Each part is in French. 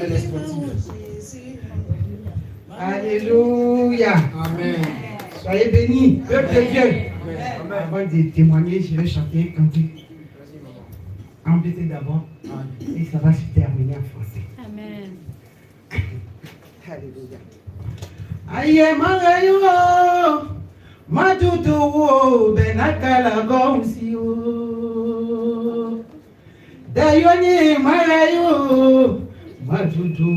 Elle est sportive. Alléluia. Amen. Soyez bénis, peuple de Dieu. Amen. Avant de témoigner, je vais chanter un cantique. En beauté d'abord. Et ça va se terminer en français. Amen. Alléluia. Aïe, Marayo, Matutu, Benakala Gomsio. Dayoni, Marayo, Matutu,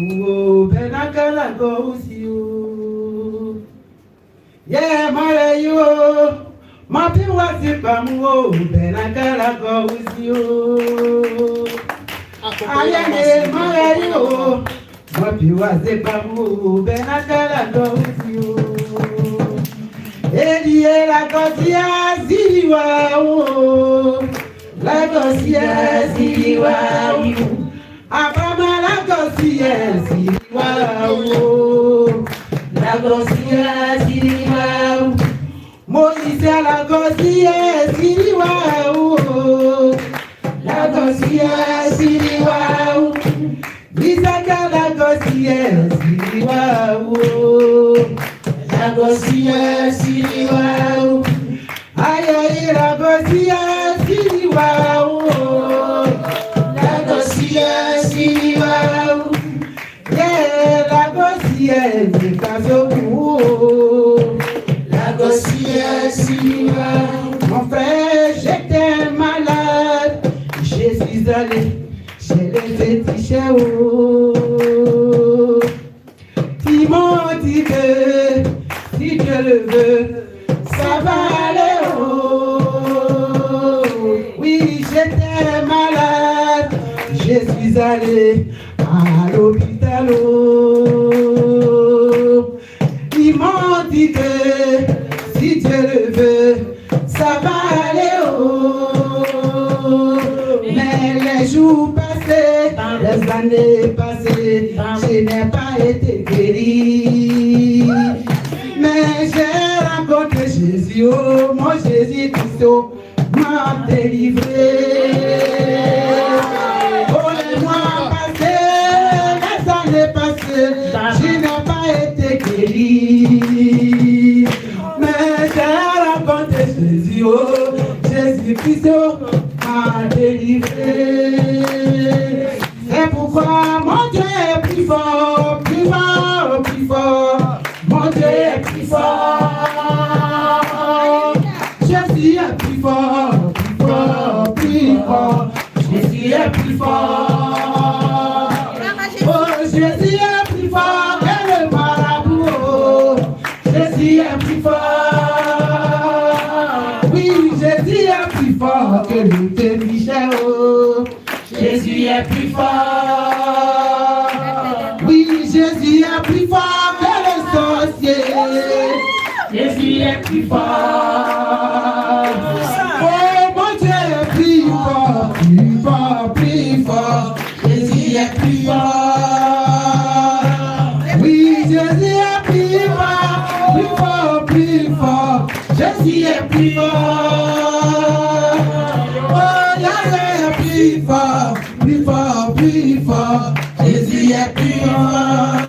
Benakala Gomsio. Yeah, Marayo, Matuwasi Pamu, Benakala Gomsio. Aye, Marayo. Wapiwaze pamu benakala dosio. Elie la gosia ziliwa o. La gosia ziliwa o. Abama la gosia ziliwa o. La gosia ziliwa o. Moïse la gosia ziliwa o. La gosia ziliwa o. Bisaka la gosia siliwa o. La gosia siliwa o. Ayo la gosia siliwa o. La gosia siliwa o. Yeah, la gosia zikazo o. La gosia siliwa o. Mon frère, j'étais malade, je suis allé chez les féticheurs. Ils m'ont dit que si Dieu le veut, ça va aller haut. Oui, j'étais malade, je suis allé à l'hôpital. Ils m'ont dit que si Dieu le veut, ça va aller haut. Mais les jours passés, les années passées, je n'ai pas été guéri. Mais j'ai rencontré Jésus, oh mon Jésus Christ m'a délivré. Oh les mois passés, les années passées, je n'ai pas été guéri. Mais j'ai rencontré Jésus, oh Jésus Christ m'a délivré. C'est pourquoi mon Dieu est plus fort, plus fort, plus fort. Mon Dieu est plus fort. Jésus est plus fort, plus fort, plus fort. Jésus est plus fort. Oh, Jésus est plus fort que le marabout. Oh, Jésus est plus fort. Oui, Jésus est plus fort que le Michel. Oh, Jésus est plus fort. Oui, Jésus est plus fort que le sorcier. Jésus est plus fort. Oh, mon Dieu est plus fort, plus fort, plus fort. Jésus est plus fort. Oui, Jésus est plus fort, plus fort, plus fort. Jésus est plus fort. Oh, Yahweh est plus fort, plus fort, plus fort. Jésus est plus fort.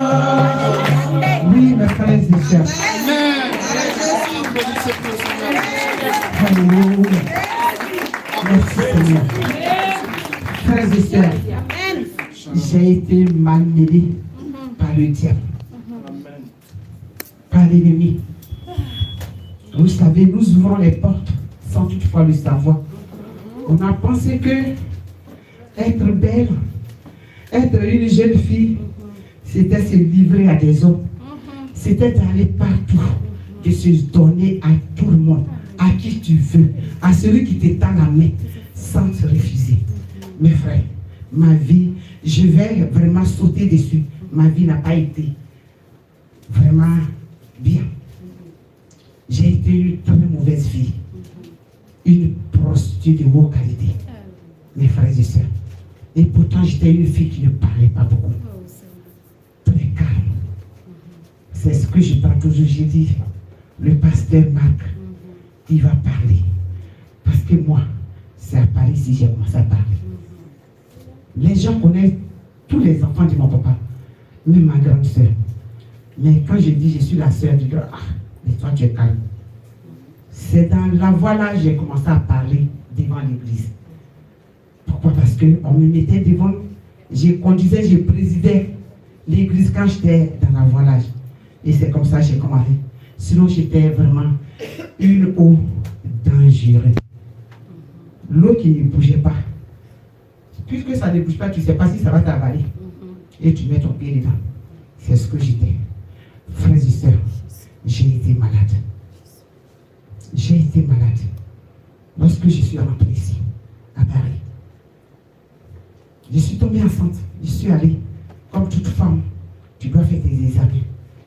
Oui, mes frères et sœurs. Amen. Alléluia. Merci Seigneur. Frères et sœurs, j'ai été malmené par le diable, par l'ennemi. Vous savez, nous ouvrons les portes sans toutefois le savoir. On a pensé que être belle, être une jeune fille, c'était se livrer à des hommes. C'était d'aller partout, de se donner à tout le monde, à qui tu veux, à celui qui te tend la main, sans se refuser. Mes frères, ma vie, je vais vraiment sauter dessus. Ma vie n'a pas été vraiment bien. J'ai été une très mauvaise fille, une prostituée de haute qualité, mes frères et sœurs. Et pourtant, j'étais une fille qui ne parlait pas beaucoup, très calme. C'est ce que je parle toujours. J'ai dit, le pasteur Marc, il va parler. Parce que moi, c'est à Paris si j'ai commencé à parler. Les gens connaissent tous les enfants de mon papa, même ma grande soeur. Mais quand je dis je suis la soeur du grand, mais toi tu es calme. C'est dans la voie là que j'ai commencé à parler devant l'église. Pourquoi? Parce qu'on me mettait devant, je conduisais, je présidais l'église quand j'étais dans la voilage. Et c'est comme ça que j'ai commencé. Sinon, j'étais vraiment une eau dangereuse. L'eau qui ne bougeait pas. Puisque ça ne bouge pas, tu ne sais pas si ça va t'avaler. Et tu mets ton pied dedans. C'est ce que j'étais. Frères et sœurs, j'ai été malade. J'ai été malade. Lorsque je suis rentré ici, à Paris, je suis tombée enceinte. Je suis allée, comme toute femme, tu dois faire tes examens.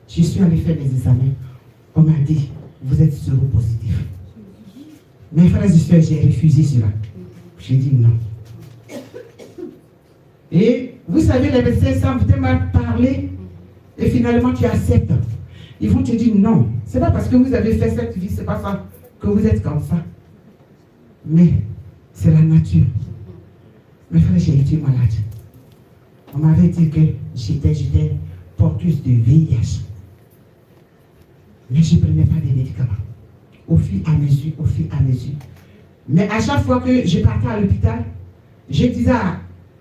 Je suis allée faire mes examens. On m'a dit, vous êtes séropositif. Mes frères et sœurs, j'ai refusé cela. J'ai dit non. Et vous savez, les médecins savent tellement parler et finalement tu acceptes. Ils vont te dire non. C'est pas parce que vous avez fait cette vie, c'est pas ça que vous êtes comme ça. Mais c'est la nature. Mes frères, j'ai été malade. On m'avait dit que j'étais porteuse de VIH. Mais je ne prenais pas des médicaments. Au fur et à mesure, au fur et à mesure. Mais à chaque fois que je partais à l'hôpital, je disais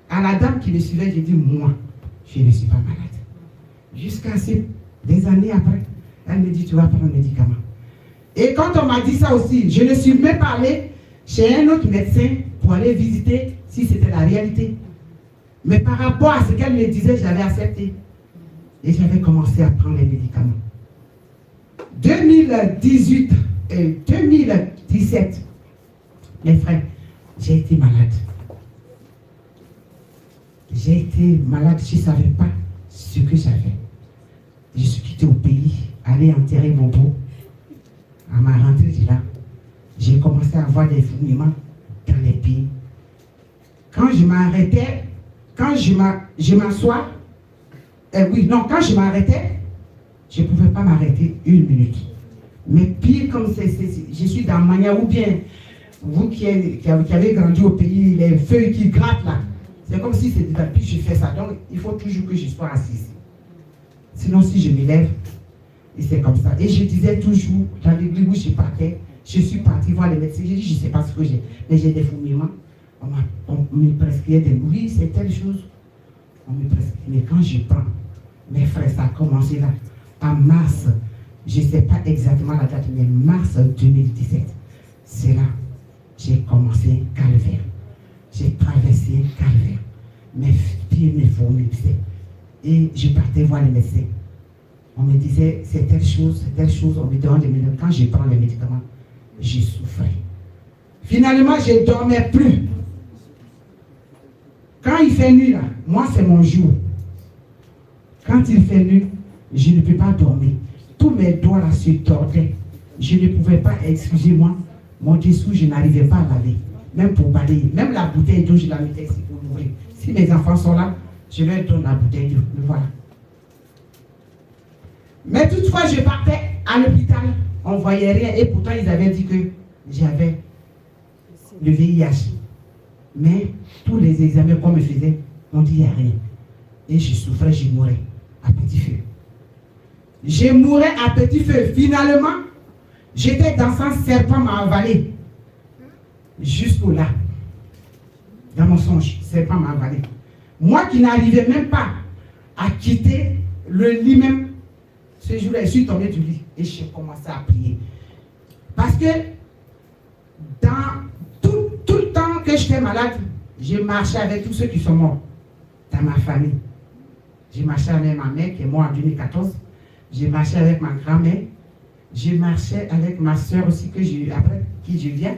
à la dame qui me suivait, j'ai dit, moi, je ne suis pas malade. Jusqu'à des années après, elle me dit, tu vas prendre un médicament. Et quand on m'a dit ça aussi, je ne suis même pas allée chez un autre médecin pour aller visiter si c'était la réalité. Mais par rapport à ce qu'elle me disait, j'avais accepté. Et j'avais commencé à prendre les médicaments. 2018 et 2017, mes frères, j'ai été malade. J'ai été malade, je ne savais pas ce que j'avais. Je suis quitté au pays, allé enterrer mon beau. À ma rentrée de là, j'ai commencé à avoir des fourmillements dans les pieds. Quand je m'arrêtais, quand je m'assois, quand je m'arrêtais, je ne pouvais pas m'arrêter une minute. Mais pire, comme je suis dans Mania, ou bien vous qui avez grandi au pays, les feuilles qui grattent là, c'est comme si c'était depuis que je fais ça. Donc, il faut toujours que je sois assise. Sinon, si je m'élève, et c'est comme ça. Et je disais toujours, dans l'église où je partais, je suis partie voir les médecins, j'ai dit, je ne sais pas ce que j'ai, mais j'ai des fourmillements. On me prescrivait des oui, c'est telle chose. On me prescrivait. Mais quand je prends, mes frères, ça a commencé là, en mars, je ne sais pas exactement la date, mais mars 2017, c'est là, j'ai commencé un calvaire. J'ai traversé un calvaire. Mes pieds me vomissaient. Et je partais voir les médecins. On me disait, c'est telle chose, on me demande des médicaments. Quand je prends les médicaments, j'ai souffert. Finalement, je ne dormais plus. Quand il fait nuit, là, moi, c'est mon jour. Quand il fait nuit, je ne peux pas dormir. Tous mes doigts là se tordaient. Je ne pouvais pas, excusez-moi, mon dessous, je n'arrivais pas à laver. Même pour balayer. Même la bouteille d'eau, je la mettais ici pour l'ouvrir. Si mes enfants sont là, je leur donne la bouteille d'eau. Voilà. Mais toutefois, je partais à l'hôpital. On ne voyait rien. Et pourtant, ils avaient dit que j'avais le VIH. Mais tous les examens qu'on me faisait, on dit qu'il n'y a rien. Et je souffrais, je mourais à petit feu. Je mourais à petit feu. Finalement, j'étais dans un serpent m'a avalé. Jusqu'au là. Dans mon songe, serpent m'a avalé. Moi qui n'arrivais même pas à quitter le lit même, ce jour-là, je suis tombé du lit et j'ai commencé à prier. Parce que dans tout le temps que j'étais malade, j'ai marché avec tous ceux qui sont morts dans ma famille. J'ai marché avec ma mère qui est morte en 2014. J'ai marché avec ma grand-mère. J'ai marché avec ma soeur aussi, après qui je viens,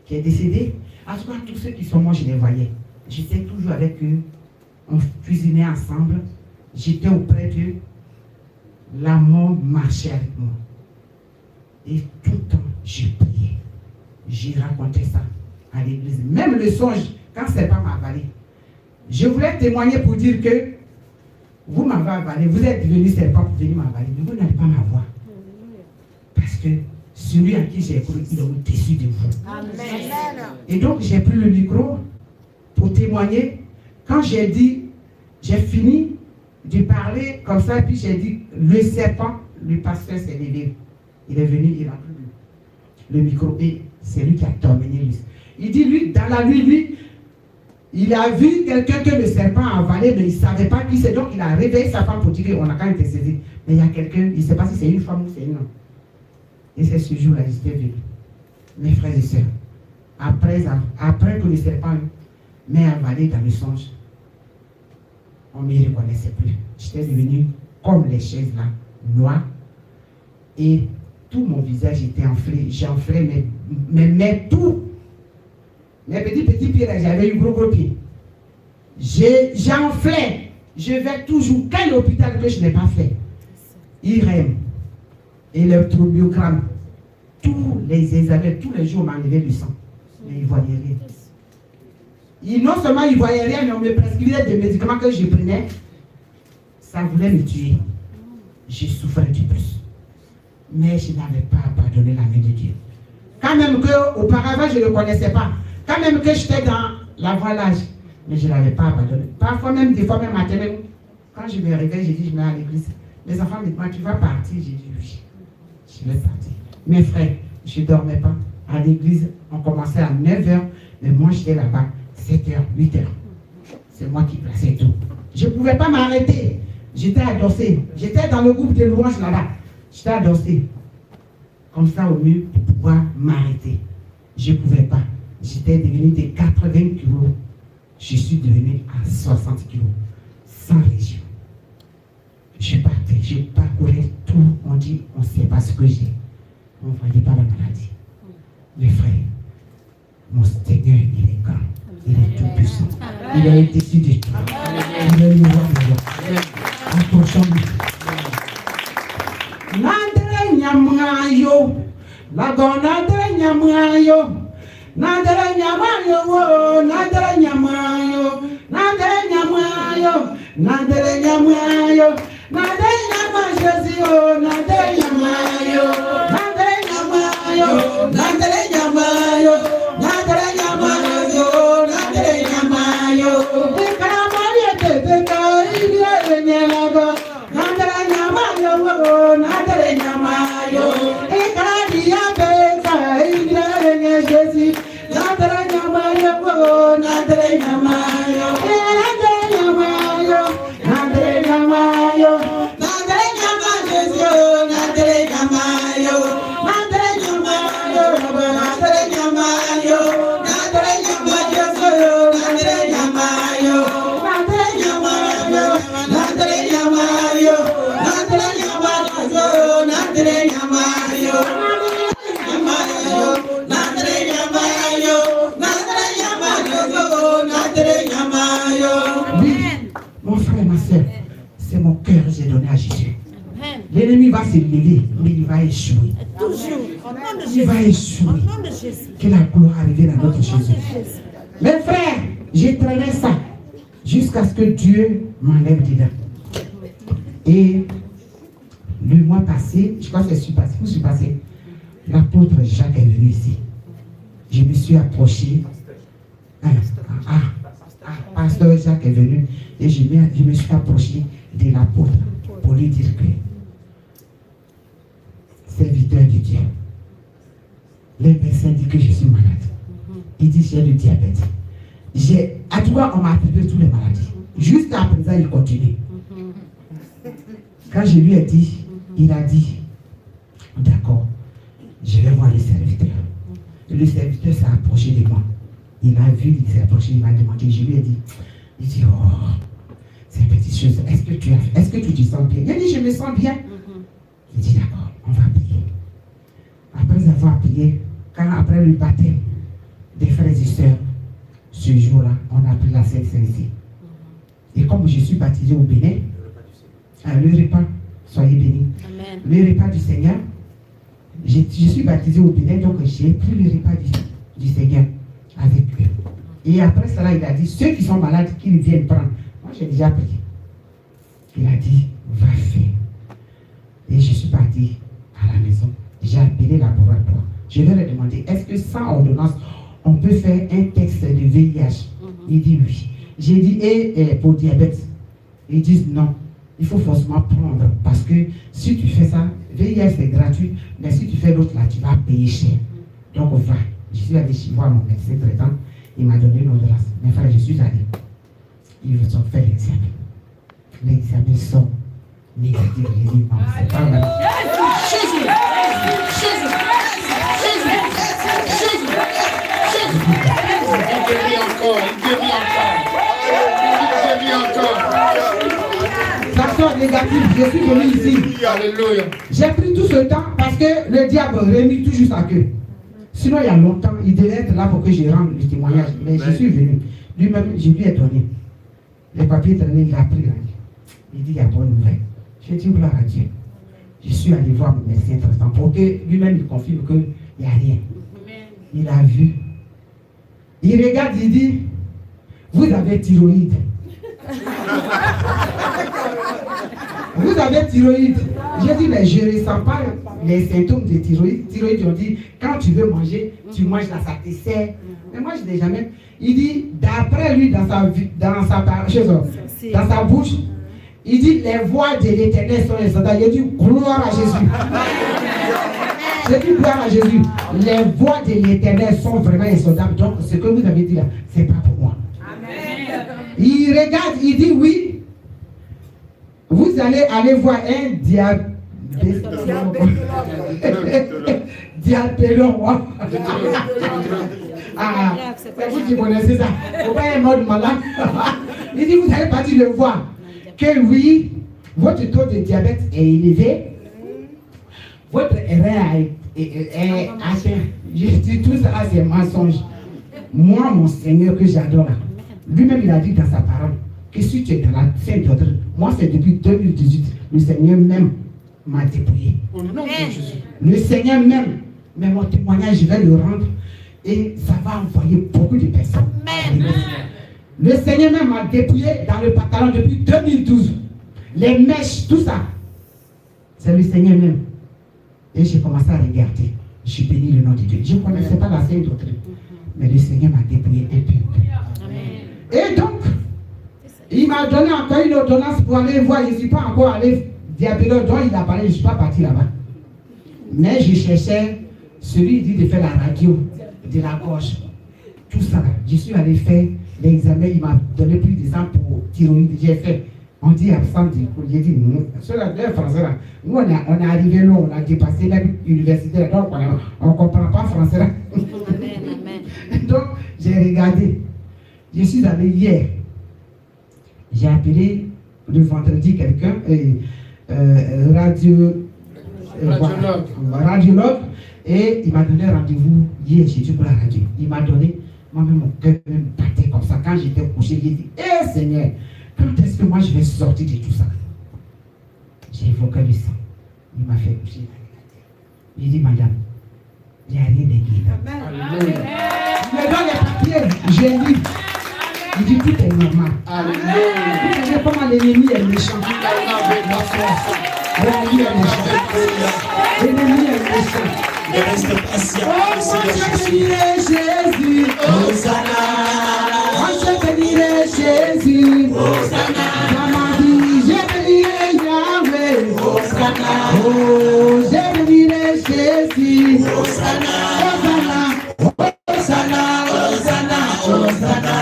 qui est décédée. En tout cas, tous ceux qui sont morts, je les voyais. J'étais toujours avec eux. On cuisinait ensemble. J'étais auprès d'eux. La mort marchait avec moi. Et tout le temps, j'ai prié. J'ai raconté ça à l'église. Même le songe, quand c'est pas m'avalé. Je voulais témoigner pour dire que vous m'avez avalé, vous êtes venu serpent pour venir m'avaler, mais vous n'allez pas m'avoir. Parce que celui à qui j'ai cru, il est au-dessus de vous. Amen. Et donc j'ai pris le micro pour témoigner Quand j'ai dit, j'ai fini de parler comme ça, puis j'ai dit, le serpent, le pasteur s'est levé. Il est venu, il a pris le micro et c'est lui qui a terminé. Il dit, lui, dans la nuit, lui, il a vu quelqu'un que le serpent a avalé, mais il ne savait pas qui c'est. Donc, il a réveillé sa femme pour dire qu'on a quand même été saisi. Mais il y a quelqu'un, il ne sait pas si c'est une femme ou c'est un homme. Et c'est ce jour-là, j'étais venu. Mes frères et sœurs, après que le serpent m'ait avalé dans le songe, on ne m'y reconnaissait plus. J'étais devenu comme les chaises là, noires. Et tout mon visage était enflé. J'enflais mes tout. Mes petits pieds là, j'avais eu gros pieds. J'enflais. Je vais toujours. Quel hôpital que je n'ai pas fait? IRM, électrobiogramme, tous les examens, tous les jours m'enlevaient du sang. Mais ils ne voyaient rien. Non seulement ils ne voyaient rien, mais on me prescrivait des médicaments que je prenais. Ça voulait me tuer. Je souffrais du plus. Mais je n'avais pas abandonné la main de Dieu. Quand même qu'auparavant je ne le connaissais pas. Quand même que j'étais dans la voilage. Mais je ne l'avais pas abandonné. Parfois même, des fois même matin, même, quand je me réveille, je dis je vais à l'église. Les enfants me demandent, tu vas partir? J'ai dit oui. Je vais partir. Mes frères, je ne dormais pas. À l'église, on commençait à 9h, mais moi j'étais là-bas 7h, 8h. C'est moi qui plaçais tout. Je ne pouvais pas m'arrêter. J'étais adossé. J'étais dans le groupe de louanges là-bas. J'étais adossé. Comme ça au mieux pour pouvoir m'arrêter. Je ne pouvais pas. J'étais devenu de 80 kilos. Je suis devenu à 60 kilos. Sans région. Je partais, je parcourais tout. On dit, on ne sait pas ce que j'ai. On ne voyait pas la maladie. Mes frères, mon Seigneur, il est grand. Il est tout puissant. Il est au-dessus de tout. Il est le roi de roi. Approchons-nous. Nadere nyamayo. Lagon nadere nyamayo. Nadere nyamayo. Nadere nyamayo. Nadere nyamayo. Nadere nyamayo. Nadere nyamayo. Jésus, nadere nyamayo. Nadere nyamayo. Nadere nyamayo. Nadere nyamayo. Nadere nyamayo. Dekamaye teka ile nyelago. Nadere nyamayo. Nadere nyamayo. Ekadiya beka ile Jésus. Nadere nyamayo. Nadere nyamayo. Nadere nyamayo. Nadere nyamayo. Nadere nyamayo. Nadere nyamayo. Nadere nyamayo. Nadere nyamayo. Nadere nyamayo. Nadere nyamayo. Nadere nyamayo. Nadere nyamayo. Nadere nyamayo. Nadere nyamayo. Nadere nyamayo. Nadere nyamayo. Oui, mon frère, ma soeur, c'est mon cœur que j'ai donné à Jésus. L'ennemi va se lever, mais il va échouer. Il va échouer. Que la gloire arrive dans notre Jésus. Mes frères, j'ai traîné ça jusqu'à ce que Dieu m'enlève dedans. Et le mois passé, je crois que je suis passé, l'apôtre Jacques est venu ici. Je me suis approché. Pasteur Jacques est venu et je me suis approché de l'apôtre pour lui dire que serviteur de Dieu, les médecins disent que je suis malade. Il dit j'ai le diabète. À toi, on m'a attribué toutes les maladies. Jusqu'à présent, il continue. Quand je lui ai dit, il a dit, d'accord, je vais voir le serviteur. Le serviteur s'est approché de moi. Il a vu, il s'est approché, il m'a demandé, je lui ai dit, il dit, oh, c'est une petite chose, est-ce que tu te sens bien? Il a dit, je me sens bien. Il dit, d'accord, on va prier. Après avoir prié, après le baptême des frères et sœurs, ce jour-là, on a pris la Sainte Trinité. Et comme je suis baptisé au Bénin, le repas, soyez bénis. Amen. Le repas du Seigneur, je suis baptisé au Bénin, donc j'ai pris le repas du Seigneur avec eux. Et après cela, il a dit, ceux qui sont malades, qu'ils viennent prendre. Moi, j'ai déjà pris. Il a dit, va faire. Et je suis parti à la maison. J'ai appelé la laboratoire. Je leur ai demandé, est-ce que sans ordonnance, on peut faire un texte de VIH? Il dit oui. J'ai dit, et pour diabète. Ils disent non, il faut forcément prendre parce que si tu fais ça, VIH c'est gratuit, mais si tu fais l'autre là, tu vas payer cher. Donc va. Je suis allé chez voir mon médecin traitant, il m'a donné une ordonnance. Mes frères, je suis allé. Ils ont fait l'examen. L'examen sort négatif. J'ai dit non, c'est pas vrai. Ça sort négatif, je suis venu ici. Alléluia. J'ai pris tout ce temps parce que le diable remet tout juste à queue. Sinon, il y a longtemps, il devait être là pour que je rende le témoignage. Mais je suis venu. Lui-même, je lui ai donné. Les papiers traînés, il a pris. Il dit, il y a bonne nouvelle. J'ai dit, gloire à Dieu. Je suis allé voir mon médecin traitant pour que lui-même il confirme qu'il n'y a rien. Il a vu. Il regarde, il dit, vous avez thyroïde. Vous avez thyroïde. J'ai dit, mais je ne ressens pas les symptômes de thyroïde. Thyroïde, on dit, quand tu veux manger, tu manges là, ça te sert. Mais moi, je n'ai jamais. Il dit, d'après lui, dans sa bouche, il dit, les voix de l'Éternel sont insondables. Il dit, gloire à Jésus. J'ai dit, gloire à Jésus. Les voix de l'Éternel sont vraiment insondables. Donc, ce que vous avez dit là, ce n'est pas pour moi. Amen. Il regarde, il dit, oui. Vous allez aller voir un diabétologue. Ah, c'est vous qui connaissez ça. Il ne faut pas être mort malade. Il dit, vous allez partir le voir. Que oui, votre taux de diabète est élevé. Votre erreur est atteint. Je dis tout ça, c'est mensonge. Moi, mon Seigneur que j'adore, lui-même, il a dit dans sa parole que si tu es dans la Sainte Doctrine, moi, c'est depuis 2018, le Seigneur même m'a dépouillé. Le Seigneur même, mais mon témoignage, je vais le rendre et ça va envoyer beaucoup de personnes. Amen. Le Seigneur même m'a dépouillé dans le pantalon depuis 2012. Les mèches, tout ça. C'est le Seigneur même. Et j'ai commencé à regarder. Je suis béni le nom de Dieu. Je ne connaissais pas la Sainte Doctrine. Mais le Seigneur m'a dépouillé un peu. Et donc, il m'a donné encore une ordonnance pour aller voir. Je ne suis pas encore allé diabétologue dont il a parlé. Je ne suis pas parti là-bas. Mais je cherchais celui qui dit de faire la radio de la gorge. Tout ça. Je suis allé faire l'examen. Il m'a donné plus de temps pour thyroïde. J'ai fait. On dit absent du cours. J'ai dit, ceux-là, les Français, là, nous, on est arrivé là, on a dépassé l'université, donc on ne comprend pas français. Là. Amen. Donc, j'ai regardé. Je suis allé hier. J'ai appelé le vendredi quelqu'un, radiologue, et il m'a donné rendez-vous hier. J'ai dit pour la radio. Il m'a donné, moi-même, mon cœur me battait comme ça. Quand j'étais couché, j'ai dit, Seigneur, quand est-ce que moi je vais sortir de tout ça? J'ai évoqué le sang. Il m'a fait coucher. J'ai dit, madame, il n'y a rien de guéri. Il me donne les papiers, j'ai lu. Il dit, tout est normal. Vous savez comment l'ennemi est méchant. L'ennemi est méchant. L'ennemi est méchant. Ne reste patient. Oh, moi je bénirai Jésus. Hosanna. Moi je bénirai Jésus. Hosanna. Dans ma vie, je bénirai Yahweh. Hosanna. Oh, je bénirai Jésus. Hosanna. Hosanna. Hosanna. Hosanna.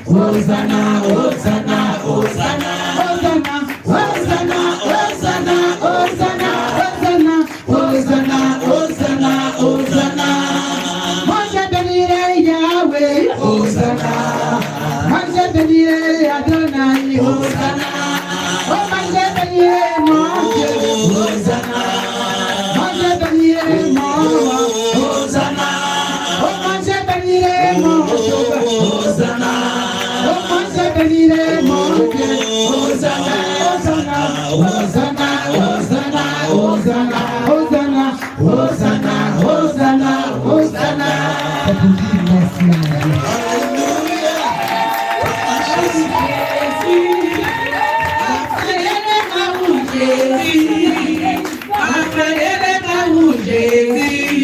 Hosanna. Hosanna. Hosanna. Hosanna. Hosanna. Hosanna. Hosanna. Hosanna. Hosanna. Hosanna, Hosanna. Moi je bénirai Yahweh, Hosanna. Moi je bénirai Adonai, Hosanna. Oh, moi je bénirai mon Dieu, Hosanna. Moi je bénirai mon roi, Hosanna. Oh, moi je bénirai mon sauveur, Hosanna. Oh, moi je bénirai mon Dieu, Hosanna. Hosanna, Hosanna, Hosanna, Hosanna. Hosanna, Hosanna, Hosanna. C'est pour dire merci à Dieu. Alléluia. Jésus.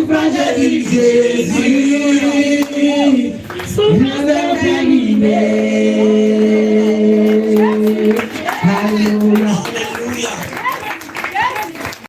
souffrance, j'ai dit Jésus, souffrance est terminée.